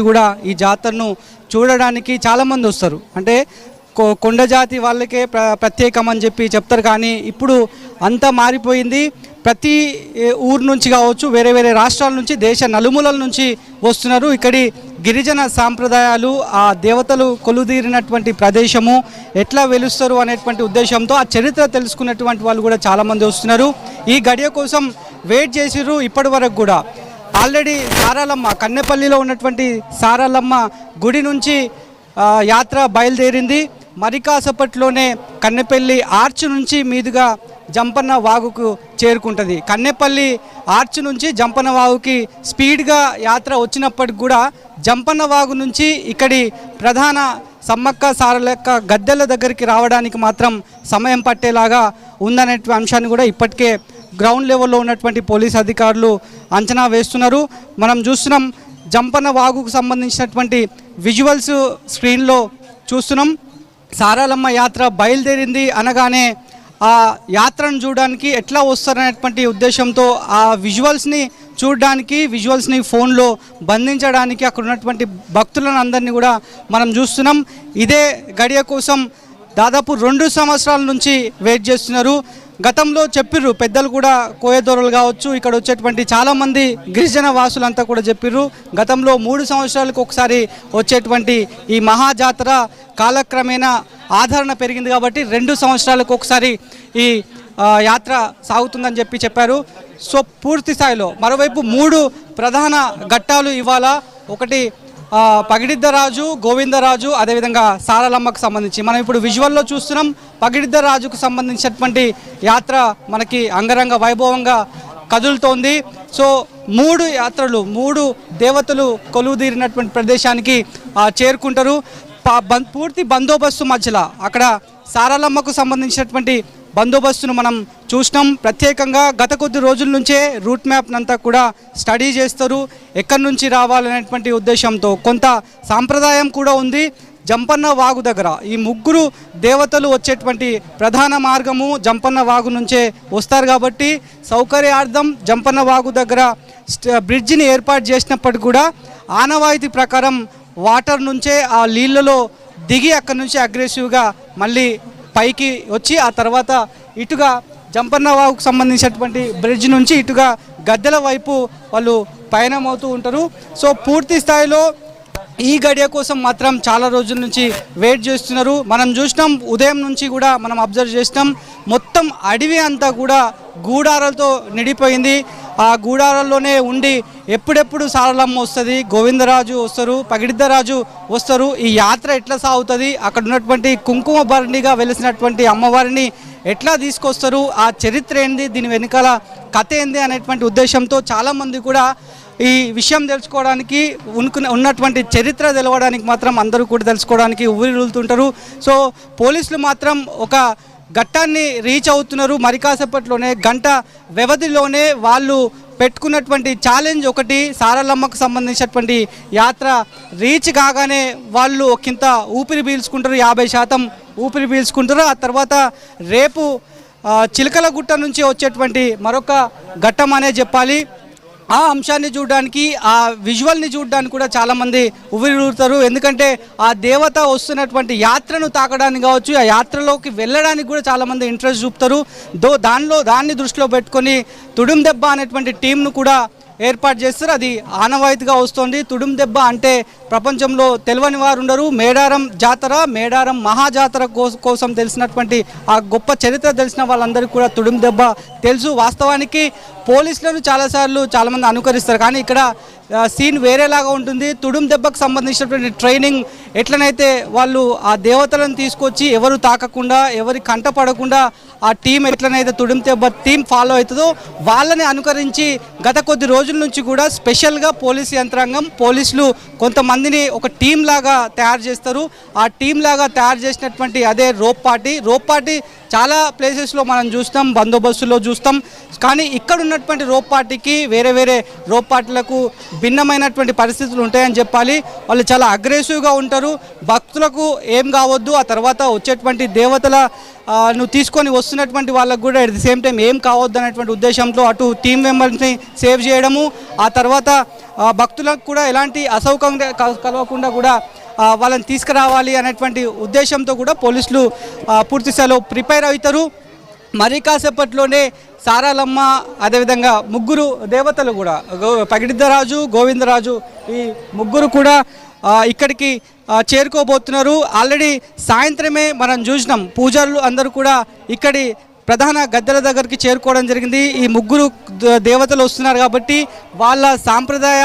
కూడా ఈ జాతరను చూడడానికి చాలామంది వస్తారు. అంటే కొండ జాతి వాళ్ళకే ప్రత్యేకం అని చెప్పి చెప్తారు. కానీ ఇప్పుడు అంతా మారిపోయింది. ప్రతి ఊరు నుంచి కావచ్చు, వేరే వేరే రాష్ట్రాల నుంచి, దేశ నలుమూలల నుంచి వస్తున్నారు. ఇక్కడి గిరిజన సాంప్రదాయాలు, ఆ దేవతలు కొలుదీరినటువంటి ప్రదేశము ఎట్లా వెలుస్తారు అనేటువంటి ఉద్దేశంతో ఆ చరిత్ర తెలుసుకున్నటువంటి వాళ్ళు కూడా చాలామంది వస్తున్నారు. ఈ గడియ కోసం వెయిట్ చేసిర్రు ఇప్పటి వరకు కూడా. ఆల్రెడీ సారాలమ్మ, కన్నెపల్లిలో ఉన్నటువంటి సారాలమ్మ గుడి నుంచి యాత్ర బయలుదేరింది. మరి కాసేపట్లోనే కన్నెపల్లి ఆర్చ్ నుంచి మీదుగా జంపన్న వాగుకు చేరుకుంటుంది. కన్నెపల్లి ఆర్చ్ నుంచి జంపన్న వాగుకి స్పీడ్గా యాత్ర వచ్చినప్పటికి కూడా జంపన్న వాగు నుంచి ఇక్కడి ప్రధాన సమ్మక్క సారలక్క గద్దెల దగ్గరికి రావడానికి మాత్రం సమయం పట్టేలాగా ఉందనే అంశాన్ని కూడా ఇప్పటికే గ్రౌండ్ లెవెల్లో ఉన్నటువంటి పోలీస్ అధికారులు అంచనా వేస్తున్నారు. మనం చూస్తున్నాం జంపన్న వాగుకు సంబంధించినటువంటి విజువల్స్ స్క్రీన్లో చూస్తున్నాం. సారాలమ్మ యాత్ర బయలుదేరింది అనగానే ఆ యాత్రను చూడడానికి ఎట్లా వస్తారనేటువంటి ఉద్దేశంతో ఆ విజువల్స్ని చూడడానికి, విజువల్స్ని ఫోన్లో బంధించడానికి అక్కడ ఉన్నటువంటి భక్తులను అందరినీ కూడా మనం చూస్తున్నాం. ఇదే గడియ కోసం దాదాపు 2 సంవత్సరాల నుంచి వెయిట్ చేస్తున్నారు. గతంలో చెప్పిర్రు పెద్దలు కూడా, కోయదొరలు కావచ్చు, ఇక్కడ వచ్చేటువంటి చాలామంది గిరిజన వాసులంతా కూడా చెప్పిర్రు. గతంలో 3 సంవత్సరాలకు ఒకసారి వచ్చేటువంటి ఈ మహాజాతర కాలక్రమేణా ఆదరణ పెరిగింది కాబట్టి 2 సంవత్సరాలకు ఒకసారి ఈ యాత్ర సాగుతుందని చెప్పారు. సో పూర్తి స్థాయిలో మరోవైపు 3 ప్రధాన ఘట్టాలు ఇవాళ. ఒకటి పగిడిద్దరాజు, గోవిందరాజు, అదేవిధంగా సారలమ్మకు సంబంధించి మనం ఇప్పుడు విజువల్లో చూస్తున్నాం. పగిడిద్దరాజుకు సంబంధించినటువంటి యాత్ర మనకి అంగరంగ వైభవంగా కదులుతోంది. సో 3 యాత్రలు, 3 దేవతలు కొలువుదీరినటువంటి ప్రదేశానికి చేరుకుంటారు. పూర్తి బందోబస్తు మధ్యలో అక్కడ సారలమ్మకు సంబంధించినటువంటి బందోబస్తును మనం చూసినాం. ప్రత్యేకంగా గత కొద్ది రోజుల నుంచే రూట్ మ్యాప్ అంతా కూడా స్టడీ చేస్తారు. ఎక్కడి నుంచి రావాలనేటువంటి ఉద్దేశంతో కొంత సాంప్రదాయం కూడా ఉంది. జంపన్న వాగు దగ్గర ఈ 3 దేవతలు వచ్చేటువంటి ప్రధాన మార్గము జంపన్న వాగు నుంచే వస్తారు కాబట్టి సౌకర్యార్థం జంపన్న వాగు దగ్గర బ్రిడ్జిని ఏర్పాటు చేసినప్పటికీ కూడా ఆనవాయితీ ప్రకారం వాటర్ నుంచే ఆ నీళ్ళలో దిగి అక్కడి నుంచి అగ్రెసివ్గా మళ్ళీ పైకి వచ్చి ఆ తర్వాత ఇటుగా జంపన్న వాగుకు సంబంధించినటువంటి బ్రిడ్జ్ నుంచి ఇటుగా గద్దెల వైపు వాళ్ళు పయనమవుతూ ఉంటారు. సో పూర్తి స్థాయిలో ఈ గడియ కోసం మాత్రం చాలా రోజుల నుంచి వెయిట్ చేస్తున్నారు. మనం చూసినాం ఉదయం నుంచి కూడా మనం అబ్జర్వ్ చేసినాం. మొత్తం అడవి అంతా కూడా గూడారాలతో నిండిపోయింది. ఆ గూడారాల్లోనే ఉండి ఎప్పుడెప్పుడు సారలమ్మ వస్తుంది, గోవిందరాజు వస్తారు, పగిడిద్దరాజు వస్తారు, ఈ యాత్ర ఎట్లా సాగుతుంది, అక్కడ ఉన్నటువంటి కుంకుమ భరణిగా వెలిసినటువంటి అమ్మవారిని ఎట్లా తీసుకొస్తారు, ఆ చరిత్ర ఏంది, దీని వెనకాల కథ ఏంది అనేటువంటి ఉద్దేశంతో చాలామంది కూడా ఈ విషయం తెలుసుకోవడానికి ఉన్నటువంటి చరిత్ర తెలవడానికి మాత్రం అందరూ కూడా తెలుసుకోవడానికి ఊరిరులుతుంటారు. సో పోలీసులు మాత్రం ఒక ఘట్టాన్ని రీచ్ అవుతున్నారు. మరి కాసేపట్లోనే గంట వ్యవధిలోనే వాళ్ళు పెట్టుకున్నటువంటి ఛాలెంజ్ ఒకటి, సారలమ్మకు సంబంధించినటువంటి యాత్ర రీచ్ కాగానే వాళ్ళు ఒకంత ఊపిరి పీల్చుకుంటారు, 50% ఊపిరి పీల్చుకుంటారు. ఆ తర్వాత రేపు చిలకలగుట్ట నుంచి వచ్చేటువంటి మరొక ఘట్టం అనే చెప్పాలి. ఆ అంశాన్ని చూడడానికి, ఆ విజువల్ని చూడడానికి కూడా చాలామంది ఉవ్విరూరుతారు. ఎందుకంటే ఆ దేవత వస్తున్నటువంటి యాత్రను తాకడానికి కావచ్చు, ఆ యాత్రలోకి వెళ్ళడానికి కూడా చాలామంది ఇంట్రెస్ట్ చూపుతారు. దాన్ని దృష్టిలో పెట్టుకొని తుడుం దెబ్బ అనేటువంటి టీంను కూడా ఏర్పాటు చేస్తారు. అది ఆనవాయితీగా వస్తుంది. తుడుం దెబ్బ అంటే ప్రపంచంలో తెలియని వారు ఉండరు. మేడారం జాతర, మేడారం మహాజాతర కోసం తెలిసినటువంటి ఆ గొప్ప చరిత్ర తెలిసిన వాళ్ళందరికీ కూడా తుడుం దెబ్బ తెలుసు. వాస్తవానికి పోలీసులను చాలామంది అనుకరిస్తారు, కానీ ఇక్కడ సీన్ వేరేలాగా ఉంటుంది. తుడుం దెబ్బకు సంబంధించినటువంటి ట్రైనింగ్ ఎట్లనైతే వాళ్ళు ఆ దేవతలను తీసుకొచ్చి ఎవరు తాకకుండా, ఎవరి కంట పడకుండా ఆ టీం ఎట్లనైతే తుడుం దెబ్బ టీం ఫాలో అవుతుందో వాళ్ళని అనుకరించి గత కొద్ది రోజుల నుంచి కూడా స్పెషల్గా పోలీసు యంత్రాంగం, పోలీసులు కొంతమందిని ఒక టీం లాగా తయారు చేస్తారు. ఆ టీం లాగా తయారు చేసినటువంటి అదే రోప్ పార్టీ చాలా ప్లేసెస్లో మనం చూస్తాం, బందోబస్తులో చూస్తాం. కానీ ఇక్కడ ఉన్నటువంటి రోప్ పార్టీకి వేరే రోప్ పార్టీలకు భిన్నమైనటువంటి పరిస్థితులు ఉంటాయని చెప్పాలి. వాళ్ళు చాలా అగ్రెసివ్గా ఉంటారు. భక్తులకు ఏం కావద్దు, ఆ తర్వాత వచ్చేటువంటి దేవతల నువ్వు తీసుకొని వస్తున్నటువంటి వాళ్ళకు కూడా అట్ ది సేమ్ టైం ఏం కావద్దు అనేటువంటి ఉద్దేశంతో అటు టీం మెంబర్స్ని సేవ్ చేయడము, ఆ తర్వాత భక్తులకు కూడా ఎలాంటి అసౌకర్యం కలగకుండా కూడా వాళ్ళని తీసుకురావాలి అనేటువంటి ఉద్దేశంతో కూడా పోలీసులు పూర్తి స్థాయిలో ప్రిపేర్ అవుతారు. మరి కాసేపట్లోనే సారాలమ్మ, అదేవిధంగా ముగ్గురు దేవతలు కూడా పగిడిద్దరాజు, గోవిందరాజు, ఈ ముగ్గురు కూడా ఇక్కడికి చేరుకోబోతున్నారు. ఆల్రెడీ సాయంత్రమే మనం చూసినాం పూజారులు అందరూ కూడా ఇక్కడి ప్రధాన గద్దెల దగ్గరికి చేరుకోవడం జరిగింది. ఈ ముగ్గురు దేవతలు వస్తున్నారు కాబట్టి వాళ్ళ సాంప్రదాయ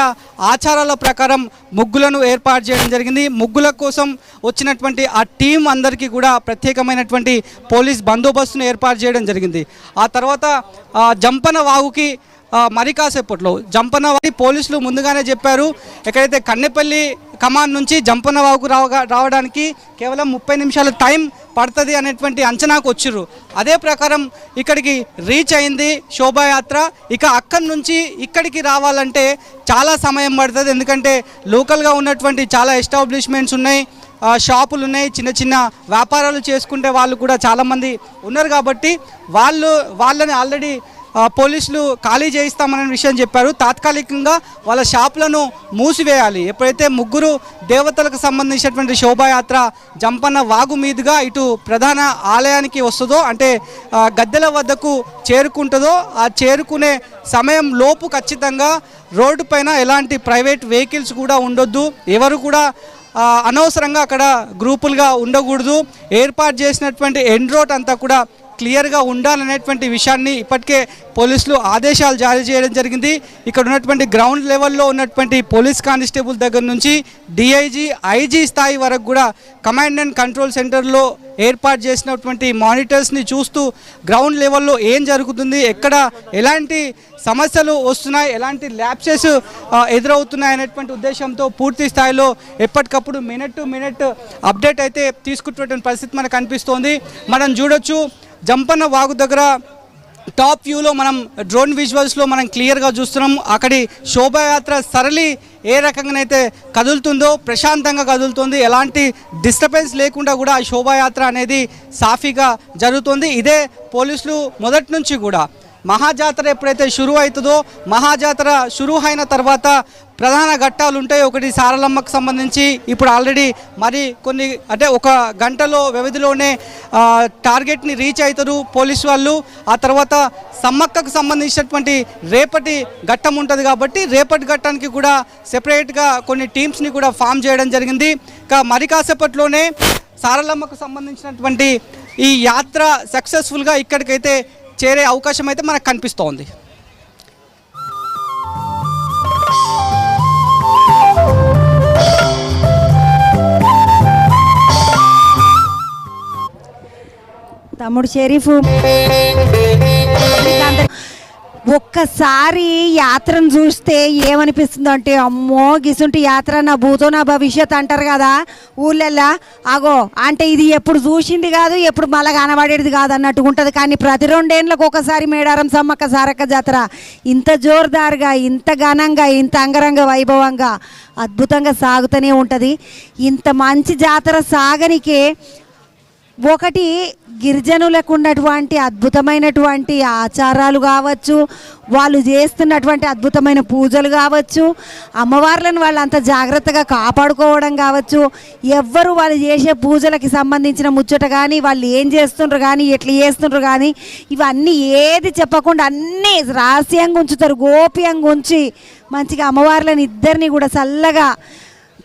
ఆచారాల ప్రకారం ముగ్గులను ఏర్పాటు చేయడం జరిగింది. ముగ్గుల కోసం వచ్చినటువంటి ఆ టీం అందరికీ కూడా ప్రత్యేకమైనటువంటి పోలీస్ బందోబస్తును ఏర్పాటు చేయడం జరిగింది. ఆ తర్వాత జంపన వాగుకి మరి కాసేపట్లో జంపన వాగు పోలీసులు ముందుగానే చెప్పారు, ఎక్కడైతే కన్నెపల్లి కమాన్ నుంచి జంపన వాగు రావడానికి కేవలం 30 నిమిషాల టైం పడుతుంది అనేటువంటి అంచనాకు వచ్చిర్రు. అదే ప్రకారం ఇక్కడికి రీచ్ అయింది శోభాయాత్ర. ఇక అక్కడి నుంచి ఇక్కడికి రావాలంటే చాలా సమయం పడుతుంది, ఎందుకంటే లోకల్గా ఉన్నటువంటి చాలా ఎస్టాబ్లిష్మెంట్స్ ఉన్నాయి, షాపులు ఉన్నాయి, చిన్న చిన్న వ్యాపారాలు చేసుకుంటే వాళ్ళు కూడా చాలామంది ఉన్నారు. కాబట్టి వాళ్ళని ఆల్రెడీ పోలీసులు ఖాళీ చేయిస్తామనే విషయం చెప్పారు. తాత్కాలికంగా వాళ్ళ షాపులను మూసివేయాలి. ఎప్పుడైతే ముగ్గురు దేవతలకు సంబంధించినటువంటి శోభాయాత్ర జంపన్న వాగు మీదుగా ఇటు ప్రధాన ఆలయానికి వస్తుందో, అంటే గద్దెల వద్దకు చేరుకుంటుందో, ఆ చేరుకునే సమయం లోపు ఖచ్చితంగా రోడ్డు పైన ఎలాంటి ప్రైవేట్ వెహికల్స్ కూడా ఉండొద్దు, ఎవరు కూడా అనవసరంగా అక్కడ గ్రూపులుగా ఉండకూడదు. ఏర్పాటు చేసినటువంటి ఎండ్ రోడ్ అంతా కూడా క్లియర్గా ఉండాలనేటువంటి విషయాన్ని ఇప్పటికే పోలీసులు ఆదేశాలు జారీ చేయడం జరిగింది. ఇక్కడ ఉన్నటువంటి గ్రౌండ్ లెవెల్లో ఉన్నటువంటి పోలీస్ కానిస్టేబుల్ దగ్గర నుంచి డిఐజీ, ఐజీ స్థాయి వరకు కూడా కమాండ్ అండ్ కంట్రోల్ సెంటర్లో ఏర్పాటు చేసినటువంటి మానిటర్స్ని చూస్తూ గ్రౌండ్ లెవెల్లో ఏం జరుగుతుంది, ఎక్కడ ఎలాంటి సమస్యలు వస్తున్నాయి, ఎలాంటి ల్యాప్సెస్ ఎదురవుతున్నాయి అనేటువంటి ఉద్దేశంతో పూర్తి స్థాయిలో ఎప్పటికప్పుడు మినిట్ టు మినిట్ అప్డేట్ అయితే తీసుకుంటున్నటువంటి పరిస్థితి మనకు కనిపిస్తోంది. మనం చూడొచ్చు జంపన్న వాగు దగ్గర టాప్ వ్యూలో మనం డ్రోన్ విజువల్స్లో మనం క్లియర్గా చూస్తున్నాం. అక్కడి శోభాయాత్ర సరళి ఏ రకంగానైతే కదులుతుందో ప్రశాంతంగా కదులుతుంది, ఎలాంటి డిస్టర్బెన్స్ లేకుండా కూడా ఆ శోభాయాత్ర అనేది సాఫీగా జరుగుతుంది. ఇదే పోలీసులు మొదటి నుంచి కూడా మహాజాతర ఎప్పుడైతే షురూ అవుతుందో, మహాజాతర షురూ అయిన తర్వాత ప్రధాన ఘట్టాలు ఉంటాయి. ఒకటి సారలమ్మకు సంబంధించి ఇప్పుడు ఆల్రెడీ మరి కొన్ని అంటే ఒక గంటలో వ్యవధిలోనే టార్గెట్ని రీచ్ అవుతారు పోలీసు వాళ్ళు. ఆ తర్వాత సమ్మక్కకు సంబంధించినటువంటి రేపటి ఘట్టం ఉంటుంది కాబట్టి రేపటి ఘట్టానికి కూడా సెపరేట్గా కొన్ని టీమ్స్ని కూడా ఫామ్ చేయడం జరిగింది. ఇంకా మరి కాసేపట్లోనే సారలమ్మకు సంబంధించినటువంటి ఈ యాత్ర సక్సెస్ఫుల్గా ఇక్కడికైతే చేరే అవకాశం అయితే మనకు కనిపిస్తోంది. తమ్ముడు షరీఫ్ ఒక్కసారి యాత్రను చూస్తే ఏమనిపిస్తుంది అంటే, అమ్మో గిసుంటి యాత్ర నా భూతో నా భవిష్యత్ అంటారు కదా ఊళ్ళల్లో. అగో అంటే ఇది ఎప్పుడు చూసింది కాదు, ఎప్పుడు మళ్ళా కనబడేది కాదు అన్నట్టుగా ఉంటుంది. కానీ ప్రతి 2 ఏళ్ళకు ఒకసారి మేడారం సమ్మక్క సారక్క జాతర ఇంత జోరుదారుగా, ఇంత ఘనంగా, ఇంత అంగరంగ వైభవంగా అద్భుతంగా సాగుతూనే ఉంటుంది. ఇంత మంచి జాతర సాగనికే ఒకటి గిరిజనులకు ఉన్నటువంటి అద్భుతమైనటువంటి ఆచారాలు కావచ్చు, వాళ్ళు చేస్తున్నటువంటి అద్భుతమైన పూజలు కావచ్చు, అమ్మవార్లను వాళ్ళు అంత జాగ్రత్తగా కాపాడుకోవడం కావచ్చు, ఎవ్వరు వాళ్ళు చేసే పూజలకి సంబంధించిన ముచ్చట కానీ, వాళ్ళు ఏం చేస్తుండ్రు కానీ, ఎట్లా చేస్తుండ్రు కానీ, ఇవన్నీ ఏది చెప్పకుండా అన్నీ రహస్యంగా ఉంచుతారు. గోప్యంగా ఉంచి మంచిగా అమ్మవార్లను ఇద్దరిని కూడా చల్లగా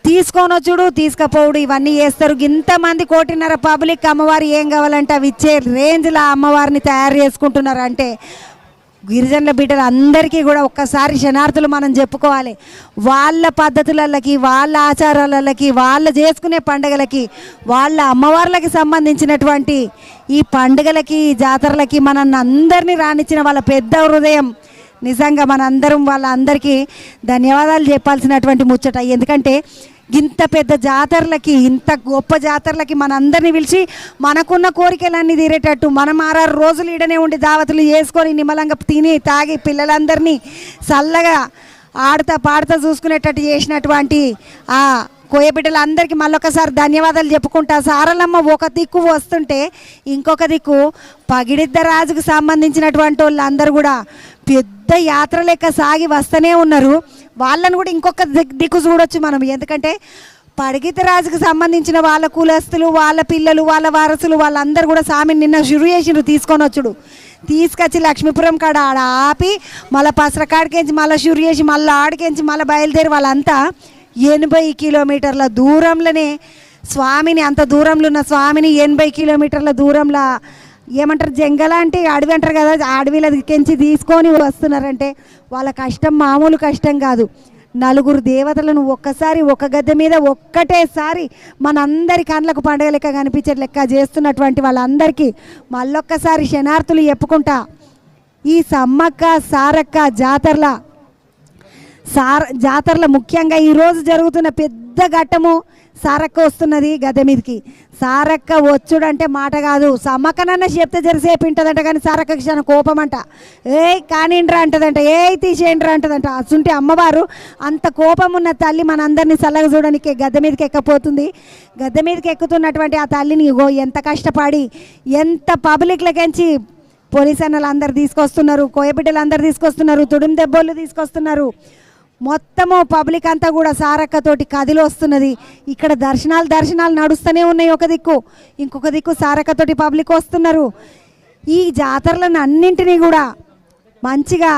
తీసుకొని వచ్చుడు, తీసుకపోవుడు ఇవన్నీ చేస్తారు. ఇంతమంది 1.5 కోటి పబ్లిక్ అమ్మవారు ఏం కావాలంటే అవి ఇచ్చే రేంజ్లో అమ్మవారిని తయారు చేసుకుంటున్నారు. అంటే గిరిజనుల బిడ్డలు అందరికీ కూడా ఒక్కసారి శనార్థులు మనం చెప్పుకోవాలి. వాళ్ళ పద్ధతులకి, వాళ్ళ ఆచారాలకి, వాళ్ళు చేసుకునే పండుగలకి, వాళ్ళ అమ్మవార్లకి సంబంధించినటువంటి ఈ పండుగలకి, జాతరలకి మనల్ని అందరినీ రానిచ్చిన వాళ్ళ పెద్ద హృదయం. నిజంగా మనందరం వాళ్ళందరికీ ధన్యవాదాలు చెప్పాల్సినటువంటి ముచ్చట. ఎందుకంటే ఇంత పెద్ద జాతరలకి, ఇంత గొప్ప జాతరలకి మనందరినీ పిలిచి మనకున్న కోరికలన్నీ తీరేటట్టు మనం 6 రోజులు ఈడనే ఉండి దావతులు చేసుకొని నిమ్మలంగా తిని తాగి పిల్లలందరినీ చల్లగా ఆడుతా పాడుతా చూసుకునేటట్టు చేసినటువంటి ఆ కోయబిడ్డలందరికీ మళ్ళొకసారి ధన్యవాదాలు చెప్పుకుంటా. సారలమ్మ ఒక దిక్కు వస్తుంటే ఇంకొక దిక్కు పగిడిద్ద రాజుకు సంబంధించినటువంటి వాళ్ళందరూ కూడా పెద్ద యాత్ర లెక్క సాగి వస్తూనే ఉన్నారు. వాళ్ళని కూడా ఇంకొక దిక్కు చూడొచ్చు మనం. ఎందుకంటే పడిగిత రాజుకు సంబంధించిన వాళ్ళ కులస్తులు, వాళ్ళ పిల్లలు, వాళ్ళ వారసులు వాళ్ళందరూ కూడా స్వామిని నిన్న షురు చేసిండ్రు తీసుకొని వచ్చుడు. తీసుకొచ్చి లక్ష్మీపురం కాడ ఆడ ఆపి మళ్ళీ పసరకాడికించి మళ్ళీ షురు చేసి మళ్ళీ ఆడికించి మళ్ళీ బయలుదేరి వాళ్ళంతా 80 కిలోమీటర్ల దూరంలోనే స్వామిని, అంత దూరంలో ఉన్న స్వామిని 80 కిలోమీటర్ల దూరంలో ఏమంటారు జంగల అంటే అడవి అంటారు కదా, అడవిలకెంచి తీసుకొని వస్తున్నారంటే వాళ్ళ కష్టం మామూలు కష్టం కాదు. 4 దేవతలను ఒక్కసారి ఒక గద్దె మీద ఒక్కటేసారి మనందరి కళ్ళకు పండుగ లెక్క కనిపించే లెక్క చేస్తున్నటువంటి వాళ్ళందరికీ మళ్ళొక్కసారి శనార్థులు చెప్పుకుంటా. ఈ సమ్మక్క సారక్క జాతరల ముఖ్యంగా ఈరోజు జరుగుతున్న పెద్ద ఘట్టము సారక్క వస్తున్నది గద్దె మీదకి. సారక్క వచ్చుడంటే మాట కాదు. సమ్మక్కనన్న చెప్తే జరిసేపు ఉంటుందంట, కానీ సారక్కకి చాలా కోపం అంట. కానిండ్రా అంటదంట, తీసేయండ్రా అంటదంట. అసుంటే అమ్మవారు అంత కోపం ఉన్న తల్లి మనందరినీ చల్లగా చూడడానికి గద్దె మీదకి ఎక్కపోతుంది. గద్దె మీదకి ఎక్కుతున్నటువంటి ఆ తల్లిని ఎంత కష్టపడి ఎంత పబ్లిక్లకెంచి పోలీస్ అన్నలు అందరు తీసుకొస్తున్నారు, కోయబిడ్డలు అందరు తీసుకొస్తున్నారు, తుడుం దెబ్బోళ్ళు తీసుకొస్తున్నారు. మొత్తము పబ్లిక్ అంతా కూడా సారక్కతోటి కదిలి వస్తున్నది. ఇక్కడ దర్శనాలు నడుస్తూనే ఉన్నాయి ఒక దిక్కు, ఇంకొక దిక్కు సారక్కతోటి పబ్లిక్ వస్తున్నారు. ఈ జాతరలను అన్నింటినీ కూడా మంచిగా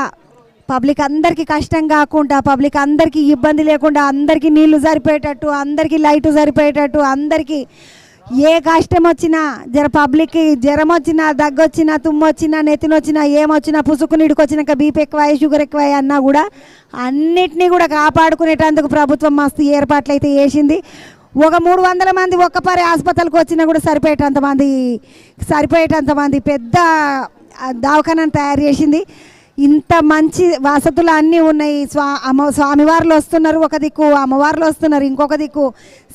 పబ్లిక్ అందరికీ కష్టం కాకుండా, పబ్లిక్ అందరికీ ఇబ్బంది లేకుండా, అందరికీ నీళ్లు సరిపోయేటట్టు, అందరికీ లైటు సరిపోయేటట్టు, అందరికీ ఏ కష్టం వచ్చినా పబ్లిక్కి జ్వరం వచ్చినా, దగ్గొచ్చినా, తుమ్మొచ్చినా, నెత్తినొచ్చినా, ఏమొచ్చినా, పుసుకు నీడుకొచ్చినాక బీపీ ఎక్కువ, షుగర్ ఎక్కువ అన్నా కూడా అన్నిటినీ కూడా కాపాడుకునేటందుకు ప్రభుత్వం మస్తు ఏర్పాట్లు అయితే చేసింది. ఒక 300 మంది ఒక్కపారి ఆసుపత్రికి వచ్చినా కూడా సరిపోయేటంత మంది పెద్ద దవాఖానాను తయారు చేసింది. ఇంత మంచి వసతులు అన్నీ ఉన్నాయి. స్వామివార్లు వస్తున్నారు ఒక దిక్కు, అమ్మవార్లు వస్తున్నారు ఇంకొక దిక్కు.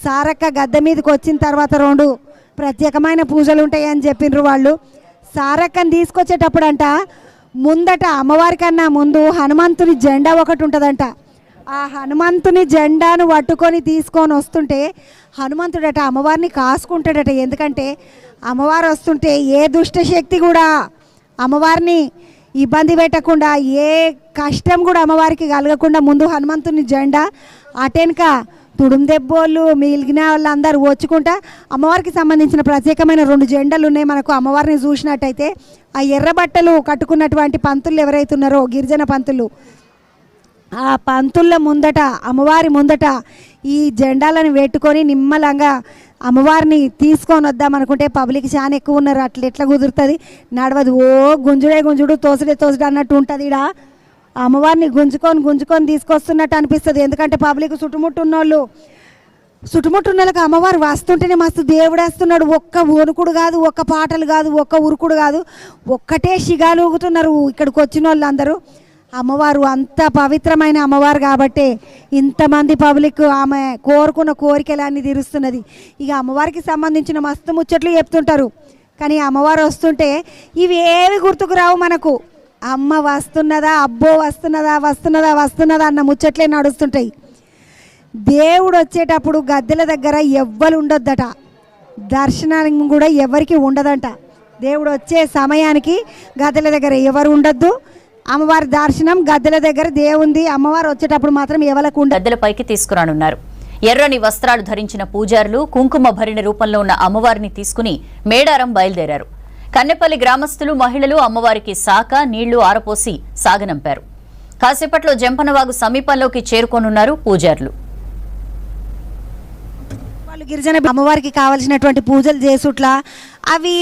సారక్క గద్దె మీదకి వచ్చిన తర్వాత 2 ప్రత్యేకమైన పూజలు ఉంటాయని చెప్పిండ్రు వాళ్ళు. సారక్కని తీసుకొచ్చేటప్పుడంట ముందట అమ్మవారి కన్నా ముందు హనుమంతుని జెండా ఒకటి ఉంటుందంట. ఆ హనుమంతుని జెండాను పట్టుకొని తీసుకొని వస్తుంటే హనుమంతుడట అమ్మవారిని కాసుకుంటాడట. ఎందుకంటే అమ్మవారు వస్తుంటే ఏ దుష్టశక్తి కూడా అమ్మవారిని ఇబ్బంది పెట్టకుండా, ఏ కష్టం కూడా అమ్మవారికి కలగకుండా ముందు హనుమంతుని జెండా అటెనక తుడుం దెబ్బోళ్ళు మిగిలిన వాళ్ళందరూ వచ్చుకుంటా అమ్మవారికి సంబంధించిన ప్రత్యేకమైన 2 జెండాలు ఉన్నాయి మనకు. అమ్మవారిని చూసినట్టయితే ఆ ఎర్ర బట్టలు కట్టుకున్నటువంటి పంతులు ఎవరైతే ఉన్నారో గిరిజన పంతులు, ఆ పంతుల ముందట అమ్మవారి ముందట ఈ జెండాలను పెట్టుకొని నిమ్మలంగా అమ్మవారిని తీసుకొని వద్దామనుకుంటే పబ్లిక్ చాలా ఎక్కువ ఉన్నారు. ఎట్లా కుదురుతుంది, నడవదు. గుంజుడు తోసుడే అన్నట్టు ఉంటుంది. ఇక్కడ అమ్మవారిని గుంజుకొని తీసుకొస్తున్నట్టు అనిపిస్తుంది. ఎందుకంటే పబ్లిక్ చుట్టుముట్టున్న వాళ్ళకి అమ్మవారు వస్తుంటేనే మస్తు దేవుడు వస్తున్నాడు. ఒక్క వణుకుడు కాదు, ఒక్క పాటలు కాదు, ఒక్క ఉరుకుడు కాదు, ఒక్కటే షిగాలు ఊగుతున్నారు ఇక్కడికి వచ్చిన వాళ్ళందరూ. అమ్మవారు అంత పవిత్రమైన అమ్మవారు కాబట్టి ఇంతమంది పబ్లిక్ ఆమె కోరుకున్న కోరికలన్నీ తీరుస్తున్నది. ఇక అమ్మవారికి సంబంధించిన మస్తు ముచ్చట్లు చెప్తుంటారు. కానీ అమ్మవారు వస్తుంటే ఇవి ఏవి గుర్తుకు రావు మనకు. అమ్మ వస్తున్నదా, అబ్బో వస్తున్నదా అన్న ముచ్చట్లే నడుస్తుంటాయి. దేవుడు వచ్చేటప్పుడు గద్దెల దగ్గర ఎవ్వరు ఉండొద్దట, దర్శనం కూడా ఎవరికి ఉండదంట. దేవుడు వచ్చే సమయానికి గద్దెల దగ్గర ఎవరు ఉండొద్దు. అమ్మవారి దర్శనం గద్దెల దగ్గర దేవుంది. అమ్మవారు వచ్చేటప్పుడు మాత్రం ఎవరికి గద్దెలపైకి తీసుకురానున్నారు. ఎర్రని వస్త్రాలు ధరించిన పూజారులు కుంకుమ భరిణి రూపంలో ఉన్న అమ్మవారిని తీసుకుని మేడారం బయలుదేరారు. కన్నెపల్లి గ్రామస్తులు, మహిళలు అమ్మవారికి శాఖ నీళ్లు ఆరపోసి సాగనంపారు. కాసేపట్లో జంపనవాగు సమీపంలోకి చేరుకోనున్నారు పూజారులు. గిరిజన అమ్మవారికి కావాల్సినటువంటి పూజలు చేసుట్లా అవి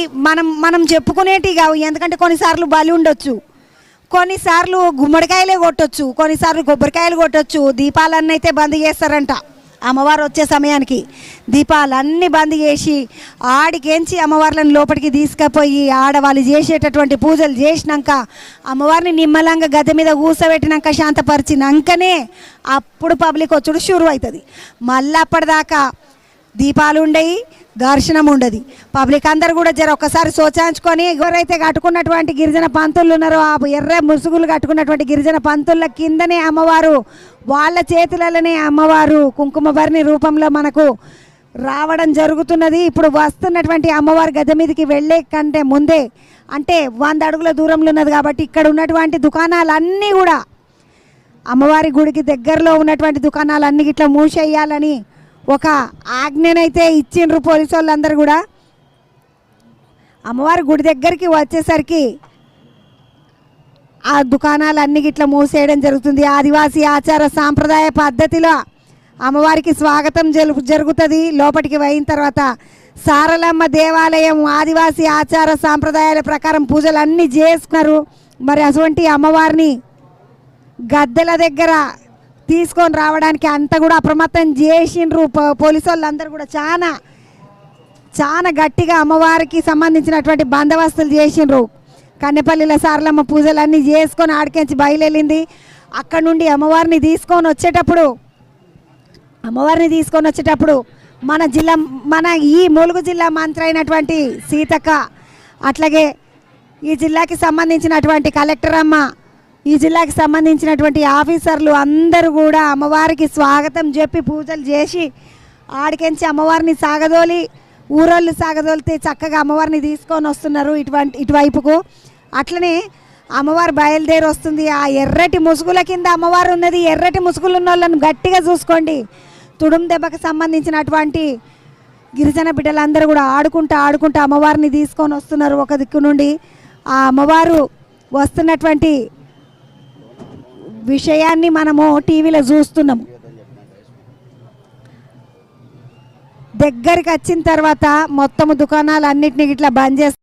మనం చెప్పుకునేటి కావు. ఎందుకంటే కొన్నిసార్లు బలి ఉండొచ్చు, కొన్నిసార్లు గుమ్మడికాయలే కొట్టొచ్చు, కొన్నిసార్లు కొబ్బరికాయలు కొట్టొచ్చు. దీపాలన్నీ అయితే బంద్ చేస్తారంట. అమ్మవారు వచ్చే సమయానికి దీపాలన్నీ బంద్ చేసి ఆడికేంచి అమ్మవార్లను లోపలికి తీసుకుపోయి ఆడవాళ్ళు చేసేటటువంటి పూజలు చేసినాక అమ్మవారిని నిమ్మలంగా గద్దె మీద కూసబెట్టినాక శాంతపరిచినాకనే అప్పుడు పబ్లిక్ వచ్చుడు షురు అవుతుంది. మళ్ళీ అప్పటిదాకా దీపాలు ఉండయి, దర్శనం ఉండదు. పబ్లిక్ అందరు కూడా జర ఒక్కసారి సోచాంచుకొని ఎవరైతే కట్టుకున్నటువంటి గిరిజన పంతులు ఉన్నారో ఆ ఎర్ర ముసుగులు కట్టుకున్నటువంటి గిరిజన పంతుల కిందనే అమ్మవారు, వాళ్ళ చేతులలోనే అమ్మవారు కుంకుమ భరణి రూపంలో మనకు రావడం జరుగుతున్నది. ఇప్పుడు వస్తున్నటువంటి అమ్మవారి గద్దె మీదకి వెళ్ళే కంటే ముందే అంటే 100 అడుగుల దూరంలో ఉన్నది కాబట్టి ఇక్కడ ఉన్నటువంటి దుకాణాలన్నీ కూడా అమ్మవారి గుడికి దగ్గరలో ఉన్నటువంటి దుకాణాలన్నీ ఇట్లా మూసేయాలని ఒక ఆజ్ఞనైతే ఇచ్చిండ్రు పోలీసు వాళ్ళందరూ కూడా. అమ్మవారి గుడి దగ్గరికి వచ్చేసరికి ఆ దుకాణాలన్నీ ఇట్లా మూసేయడం జరుగుతుంది. ఆదివాసీ ఆచార సాంప్రదాయ పద్ధతిలో అమ్మవారికి స్వాగతం జరుగుతుంది. లోపలికి పోయిన తర్వాత సారలమ్మ దేవాలయం ఆదివాసీ ఆచార సాంప్రదాయాల ప్రకారం పూజలు అన్నీ చేసుకున్నారు. మరి అటువంటి అమ్మవారిని గద్దెల దగ్గర తీసుకొని రావడానికి అంతా కూడా అప్రమత్తం చేసిండ్రు పోలీసు వాళ్ళందరూ కూడా. చాలా గట్టిగా అమ్మవారికి సంబంధించినటువంటి బందోబస్తులు చేసిండ్రు. కన్నెపల్లిలో సారలమ్మ పూజలన్నీ చేసుకొని ఆడికించి బయలుదేరింది. అక్కడ నుండి అమ్మవారిని తీసుకొని వచ్చేటప్పుడు మన ఈ ములుగు జిల్లా మంత్రి అయినటువంటి సీతక్క, అట్లాగే ఈ జిల్లాకి సంబంధించినటువంటి కలెక్టర్ అమ్మ, ఈ జిల్లాకి సంబంధించినటువంటి ఆఫీసర్లు అందరూ కూడా అమ్మవారికి స్వాగతం చెప్పి పూజలు చేసి ఆడికించి అమ్మవారిని సాగదోలి ఊరోళ్ళు సాగదోలితే చక్కగా అమ్మవారిని తీసుకొని వస్తున్నారు ఇటువైపుకు. అట్లనే అమ్మవారు బయలుదేరి వస్తుంది. ఆ ఎర్రటి ముసుగుల కింద అమ్మవారు ఉన్నది. ఎర్రటి ముసుగులు ఉన్న వాళ్ళని గట్టిగా చూసుకోండి. తుడుం దెబ్బకు సంబంధించినటువంటి గిరిజన బిడ్డలందరూ కూడా ఆడుకుంటూ అమ్మవారిని తీసుకొని వస్తున్నారు ఒక దిక్కు నుండి. ఆ అమ్మవారు వస్తున్నటువంటి విషయాన్ని మనము టీవీలో చూస్తున్నాము. దగ్గరికి వచ్చిన తర్వాత మొత్తము దుకాణాలు అన్నిటినీ ఇట్లా బంద్ చేస్తారు.